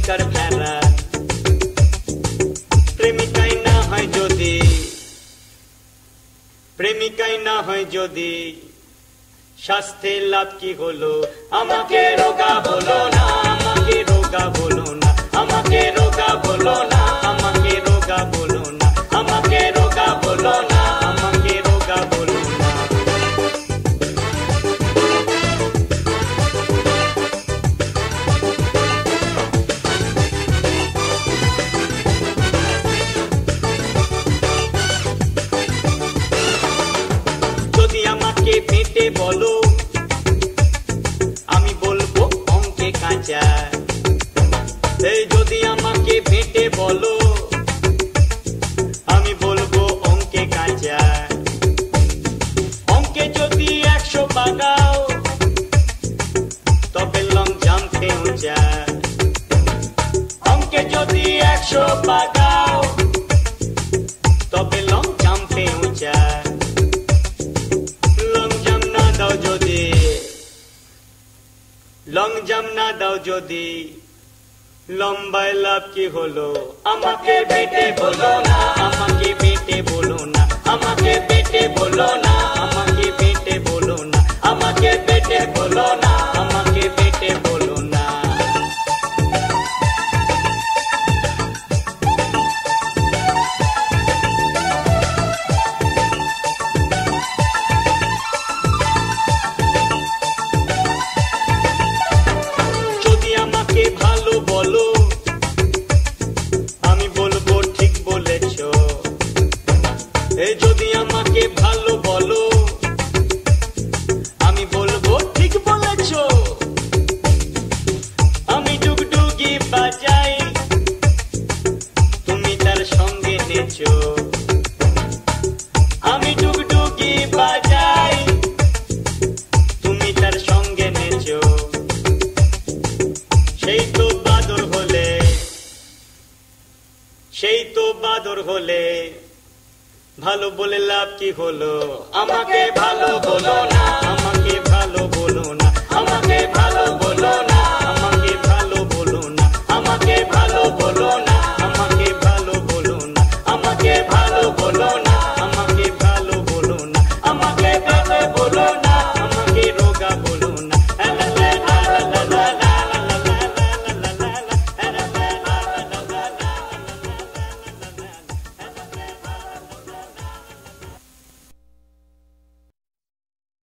প্রেমিকার ভেড়া প্রেমিকাই না হয় যদি প্রেমিকাই না হয় যদি শাস্তির লাভ কি হলো আমাকে রোগা বলো না আমাকে রোগা বলো না আমাকে রোগা বলো না আমাকে রোগা বলো না আমাকে রোগা বলো না আমাকে রোগা বলো না যদি আমাকে পেটে বলো আমি বলবো অঙ্কে কাঁচা এই যদি আমাকে পেটে বলো আমি বলবো অঙ্কে কাঁচা অঙ্কে যদি 100 পাগাও তবে লং জাম্পে উঁচা অঙ্কে যদি 100 পাগাও তবে লং জাম্পে উঁচা লং জাম্প না দাও যদি লং জাম্প না দাও যদি লম্বায় লাভ কি হলো আমাকে পেটে বলো না আমাকে পেটে বলো না আমাকে পেটে বলো না আমাকে পেটে বলো না আমাকে পেটে বলো না আমাকে পেটে বলো না যদি আমাকে ভালো বলো আমি বলবো ঠিক বলেছো এই যদি আমাকে ভালো বলো আমি বলবো ঠিক বলেছো আমি ডুগডুগি বাজাই তুমি তার সঙ্গে নেচো আমি ডুগডুগি বাজাই তুমি তার সঙ্গে নেচো সেই তো বাদর হলে সেই তো বাদর হলে ভালো বলে লাভ কি হলো আমাকে ভালো বলো না